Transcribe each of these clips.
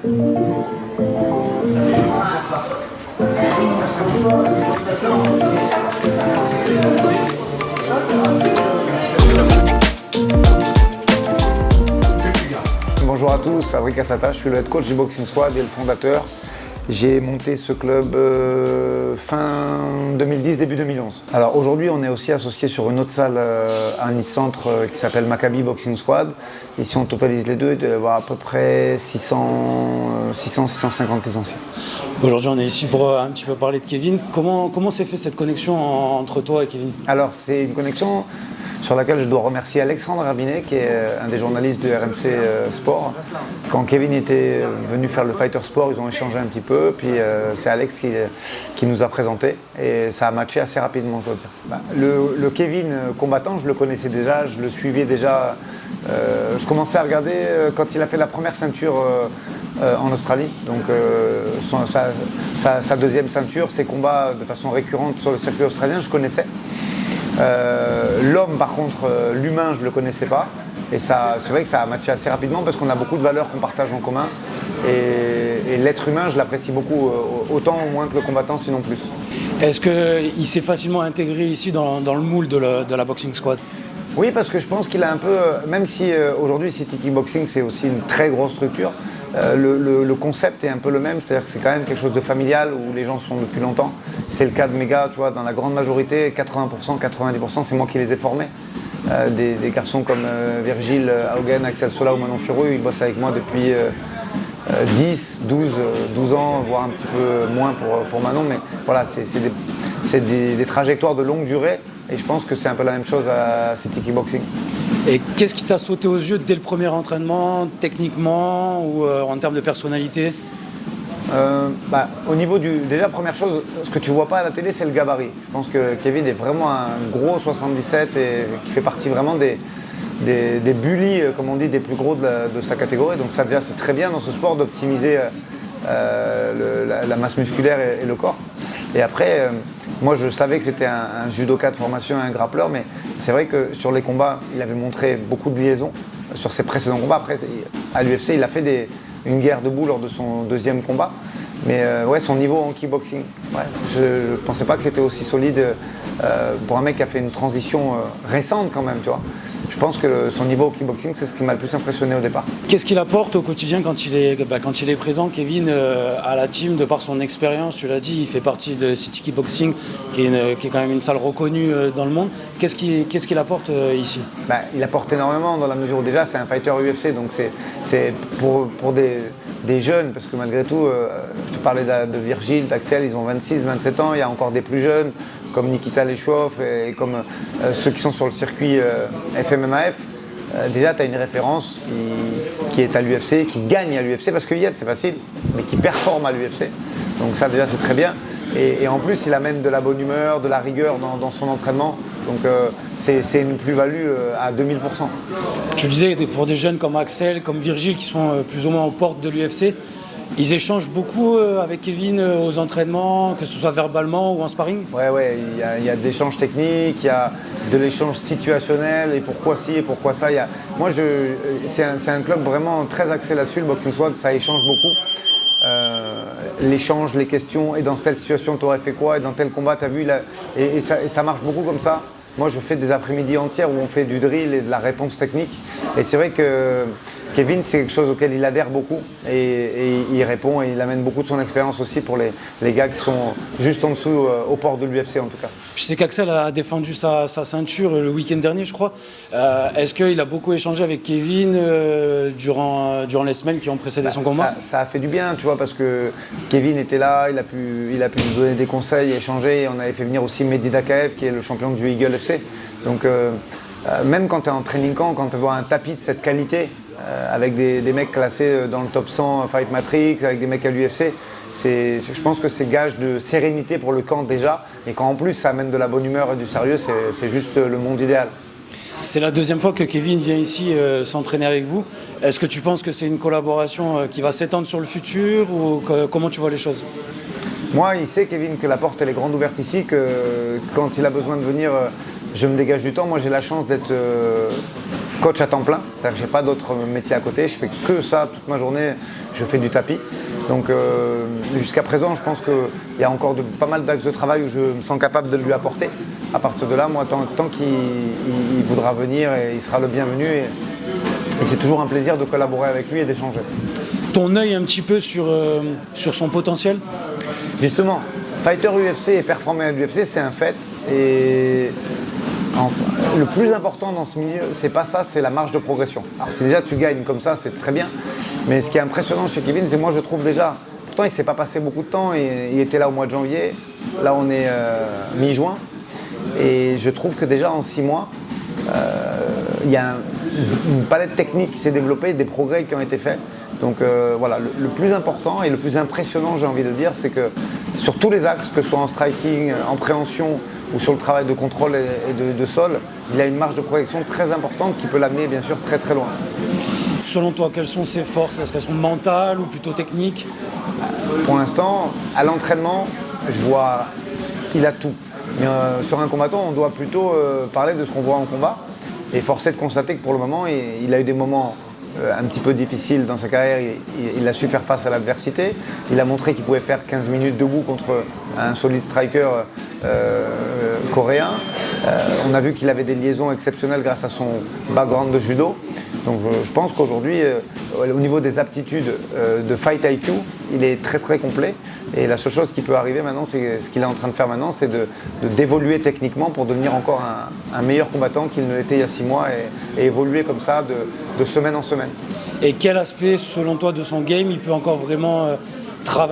Bonjour à tous, Fabrice Cassata, je suis le head coach du Boxing Squad et le fondateur. J'ai monté ce club fin 2010, début 2011. Alors aujourd'hui, on est aussi associé sur une autre salle à Nice Centre qui s'appelle Maccabi Boxing Squad. Et si on totalise les deux, il doit y avoir à peu près 600-650 licenciés. Aujourd'hui, on est ici pour un petit peu parler de Kevin. Comment s'est fait cette connexion entre toi et Kevin? Alors c'est une connexion sur laquelle je dois remercier Alexandre Rabinet, qui est un des journalistes de RMC Sport. Quand Kevin était venu faire le Fighter Sport, ils ont échangé un petit peu, puis c'est Alex qui nous a présenté, et ça a matché assez rapidement, je dois dire. Le Kevin combattant, je le connaissais déjà, je le suivais déjà. Je commençais à regarder quand il a fait la première ceinture en Australie, donc sa deuxième ceinture, ses combats de façon récurrente sur le circuit australien, je connaissais. L'homme, par contre, l'humain, je ne le connaissais pas. Et c'est vrai que ça a matché assez rapidement parce qu'on a beaucoup de valeurs qu'on partage en commun. Et l'être humain, je l'apprécie beaucoup, autant ou moins que le combattant, sinon plus. Est-ce qu'il s'est facilement intégré ici dans le moule de la Boxing Squad? Oui, parce que je pense qu'il a un peu, même si aujourd'hui City Kickboxing c'est aussi une très grosse structure, le concept est un peu le même, c'est-à-dire que c'est quand même quelque chose de familial où les gens sont depuis longtemps. C'est le cas de mes gars, tu vois, dans la grande majorité, 80%, 90%, c'est moi qui les ai formés. Des garçons comme Virgile Haugen, Axel Sola ou Manon Furu, ils bossent avec moi depuis 10, 12 ans, voire un petit peu moins pour Manon, mais voilà, c'est des trajectoires de longue durée. Et je pense que c'est un peu la même chose à City Kickboxing. Et qu'est-ce qui t'a sauté aux yeux dès le premier entraînement, techniquement ou en termes de personnalité? Au niveau déjà première chose, ce que tu vois pas à la télé, c'est le gabarit. Je pense que Kevin est vraiment un gros 77 et qui fait partie vraiment des bullies, comme on dit, des plus gros de sa catégorie. Donc ça déjà c'est très bien dans ce sport d'optimiser la masse musculaire et le corps. Et après, moi je savais que c'était un judoka de formation, un grappleur, mais c'est vrai que sur les combats, il avait montré beaucoup de liaisons sur ses précédents combats. Après, à l'UFC, il a fait une guerre debout lors de son deuxième combat. Mais ouais, son niveau en kickboxing, ouais, je ne pensais pas que c'était aussi solide pour un mec qui a fait une transition récente quand même, tu vois. Je pense que son niveau au kickboxing, c'est ce qui m'a le plus impressionné au départ. Qu'est-ce qu'il apporte au quotidien quand il est présent, Kevin, à la team, de par son expérience? Tu l'as dit, il fait partie de City Kickboxing, qui est quand même une salle reconnue dans le monde. Qu'est-ce qu'il apporte ici? Il apporte énormément dans la mesure où déjà c'est un fighter UFC, donc c'est pour des jeunes, parce que malgré tout, je te parlais de Virgile, d'Axel, ils ont 26, 27 ans, il y a encore des plus jeunes, comme Nikita Leshov et comme ceux qui sont sur le circuit FMMAF. Déjà, tu as une référence qui est à l'UFC, qui gagne à l'UFC, parce que Yed, c'est facile, mais qui performe à l'UFC. Donc ça, déjà, c'est très bien. Et en plus, il amène de la bonne humeur, de la rigueur dans son entraînement. Donc c'est une plus-value à 2000%. Tu disais, pour des jeunes comme Axel, comme Virgile, qui sont plus ou moins aux portes de l'UFC, ils échangent beaucoup avec Kevin aux entraînements, que ce soit verbalement ou en sparring? Ouais, il y a de l'échange technique, il y a de l'échange situationnel, et pourquoi ci et pourquoi ça. Moi, c'est un club vraiment très axé là-dessus, le Boxing Squad, ça échange beaucoup. L'échange, les questions, et dans telle situation tu aurais fait quoi, et dans tel combat tu as vu, et ça marche beaucoup comme ça. Moi je fais des après-midi entières où on fait du drill et de la réponse technique, et c'est vrai que Kevin, c'est quelque chose auquel il adhère beaucoup, et il répond, et il amène beaucoup de son expérience aussi pour les gars qui sont juste en dessous, aux portes de l'UFC en tout cas. Je sais qu'Axel a défendu sa ceinture le week-end dernier, je crois. Est-ce qu'il a beaucoup échangé avec Kevin durant les semaines qui ont précédé son combat? Ça a fait du bien, tu vois, parce que Kevin était là, il a pu nous donner des conseils, échanger. Et on avait fait venir aussi Mehdi Dakaev, qui est le champion du Eagle FC. Donc même quand tu es en training camp, quand tu vois un tapis de cette qualité, avec des mecs classés dans le top 100 Fight Matrix, avec des mecs à l'UFC, je pense que c'est gage de sérénité pour le camp déjà, et quand en plus ça amène de la bonne humeur et du sérieux, c'est juste le monde idéal. C'est la deuxième fois que Kevin vient ici s'entraîner avec vous. Est-ce que tu penses que c'est une collaboration qui va s'étendre sur le futur, ou comment tu vois les choses? Moi, il sait, Kevin, que la porte elle est grande ouverte ici, que quand il a besoin de venir, je me dégage du temps. Moi, j'ai la chance d'être coach à temps plein, c'est-à-dire que je n'ai pas d'autre métier à côté, je fais que ça toute ma journée. Je je fais du tapis. Donc jusqu'à présent, je pense qu'il y a encore pas mal d'axes de travail où je me sens capable de lui apporter. À partir de là, moi, tant qu'il voudra venir, et il sera le bienvenu. Et c'est toujours un plaisir de collaborer avec lui et d'échanger. Ton œil un petit peu sur son potentiel? Justement, fighter UFC et performer à l'UFC, c'est un fait. Et enfin, le plus important dans ce milieu, c'est pas ça, c'est la marge de progression. Alors si déjà tu gagnes comme ça, c'est très bien. Mais ce qui est impressionnant chez Kevin, c'est moi je trouve déjà, pourtant il ne s'est pas passé beaucoup de temps, il était là au mois de janvier, là on est mi-juin. Et je trouve que déjà en 6 mois, il y a une palette technique qui s'est développée, des progrès qui ont été faits. Donc voilà, le plus important et le plus impressionnant, j'ai envie de dire, c'est que sur tous les axes, que ce soit en striking, en préhension ou sur le travail de contrôle et de sol, il a une marge de progression très importante qui peut l'amener bien sûr très très loin. Selon toi, quelles sont ses forces? Est-ce qu'elles sont mentales ou plutôt techniques? Pour l'instant, à l'entraînement, je vois qu'il a tout. Mais sur un combattant, on doit plutôt parler de ce qu'on voit en combat. Et force est de constater que pour le moment, il a eu des moments un petit peu difficiles dans sa carrière. Il a su faire face à l'adversité. Il a montré qu'il pouvait faire 15 minutes debout contre un solide striker coréen. On a vu qu'il avait des liaisons exceptionnelles grâce à son background de judo. Donc je pense qu'aujourd'hui, au niveau des aptitudes de fight IQ, il est très très complet. Et la seule chose qui peut arriver maintenant, c'est ce qu'il est en train de faire maintenant, c'est d'évoluer techniquement pour devenir encore un meilleur combattant qu'il ne l'était il y a 6 mois et évoluer comme ça de semaine en semaine. Et quel aspect, selon toi, de son game, il peut encore vraiment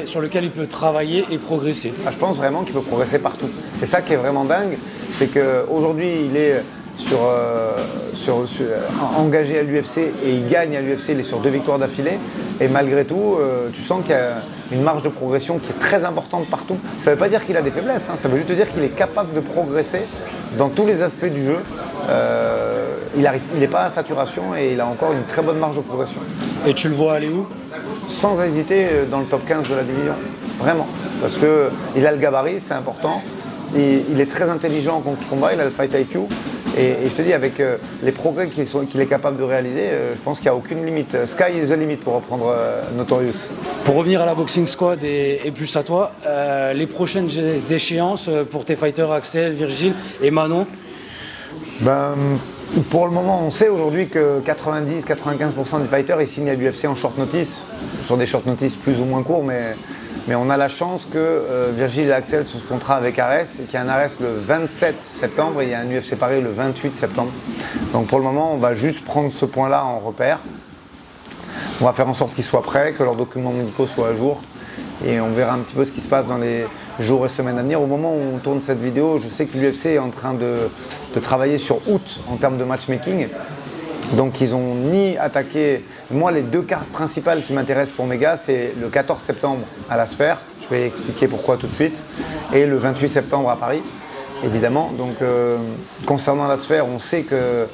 sur lequel il peut travailler et progresser? Je pense vraiment qu'il peut progresser partout. C'est ça qui est vraiment dingue, c'est qu'aujourd'hui, il est engagé à l'UFC et il gagne à l'UFC, il est sur 2 victoires d'affilée. Et malgré tout, tu sens qu'il y a une marge de progression qui est très importante partout. Ça ne veut pas dire qu'il a des faiblesses, hein, ça veut juste dire qu'il est capable de progresser dans tous les aspects du jeu. Il n'est pas à saturation et il a encore une très bonne marge de progression. Et tu le vois aller où? Sans hésiter dans le top 15 de la division, vraiment. Parce qu'il a le gabarit, c'est important. Il est très intelligent quand il combat, il a le fight IQ. Et je te dis, avec les progrès qu'il est capable de réaliser, je pense qu'il n'y a aucune limite. Sky is the limit, pour reprendre Notorious. Pour revenir à la Boxing Squad et plus à toi, les prochaines échéances pour tes fighters Axel, Virgile et Manon? Pour le moment, on sait aujourd'hui que 90-95% des fighters ils signent à l'UFC en short notice, sur des short notice plus ou moins courts, mais on a la chance que Virgile et Axel sont sous contrat avec Ares, et qu'il y a un Ares le 27 septembre et il y a un UFC Paris le 28 septembre. Donc pour le moment, on va juste prendre ce point-là en repère. On va faire en sorte qu'ils soient prêts, que leurs documents médicaux soient à jour. Et on verra un petit peu ce qui se passe dans les jours et semaines à venir. Au moment où on tourne cette vidéo, je sais que l'UFC est en train de travailler sur août en termes de matchmaking. Donc ils n'ont ni attaqué. Moi, les 2 cartes principales qui m'intéressent pour mes gars, c'est le 14 septembre à la Sphère. Je vais expliquer pourquoi tout de suite. Et le 28 septembre à Paris, évidemment. Donc concernant la Sphère, on sait que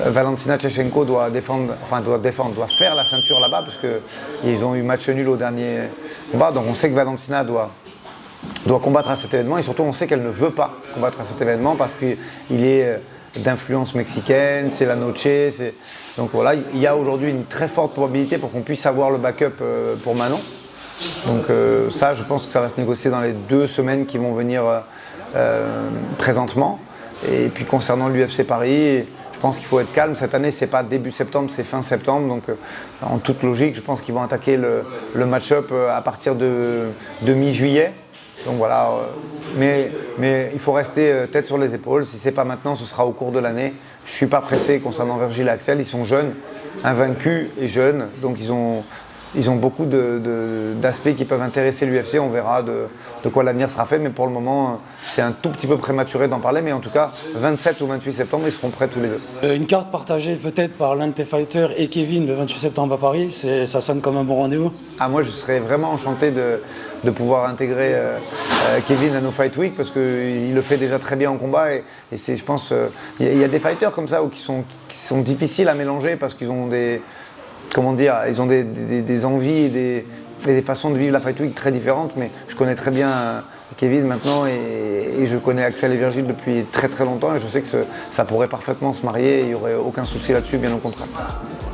Valentina Shevchenko doit faire la ceinture là-bas parce qu'ils ont eu match nul au dernier combat. Donc on sait que Valentina doit combattre à cet événement et surtout on sait qu'elle ne veut pas combattre à cet événement parce qu'il est d'influence mexicaine, c'est la noche. Donc voilà, il y a aujourd'hui une très forte probabilité pour qu'on puisse avoir le backup pour Manon. Donc ça, je pense que ça va se négocier dans les 2 semaines qui vont venir présentement. Et puis concernant l'UFC Paris, je pense qu'il faut être calme. Cette année, c'est pas début septembre, c'est fin septembre. Donc en toute logique, je pense qu'ils vont attaquer le match-up à partir de mi-juillet. Donc voilà, mais il faut rester tête sur les épaules. Si ce n'est pas maintenant, ce sera au cours de l'année. Je ne suis pas pressé concernant Virgile et Axel. Ils sont jeunes, invaincus et jeunes. Donc ils ont beaucoup d'aspects qui peuvent intéresser l'UFC. On verra de quoi l'avenir sera fait. Mais pour le moment, c'est un tout petit peu prématuré d'en parler. Mais en tout cas, 27 ou 28 septembre, ils seront prêts tous les deux. Une carte partagée peut-être par l'un de tes fighters et Kevin le 28 septembre à Paris, ça sonne comme un bon rendez-vous? Moi, je serais vraiment enchanté de pouvoir intégrer Kevin à nos Fight Week parce qu'il le fait déjà très bien en combat et c'est, je pense, il y a des fighters comme ça qui sont difficiles à mélanger parce qu'ils ont des envies et des façons de vivre la Fight Week très différentes, mais je connais très bien Kevin maintenant et je connais Axel et Virgile depuis très très longtemps et je sais que ça pourrait parfaitement se marier et il n'y aurait aucun souci là-dessus, bien au contraire.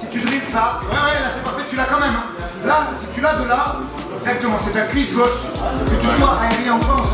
Si tu dribbles ça, ouais là c'est parfait, tu l'as quand même. Hein. Là, si tu l'as de là, exactement, c'est ta cuisse gauche, que tu sois aérien ou pas,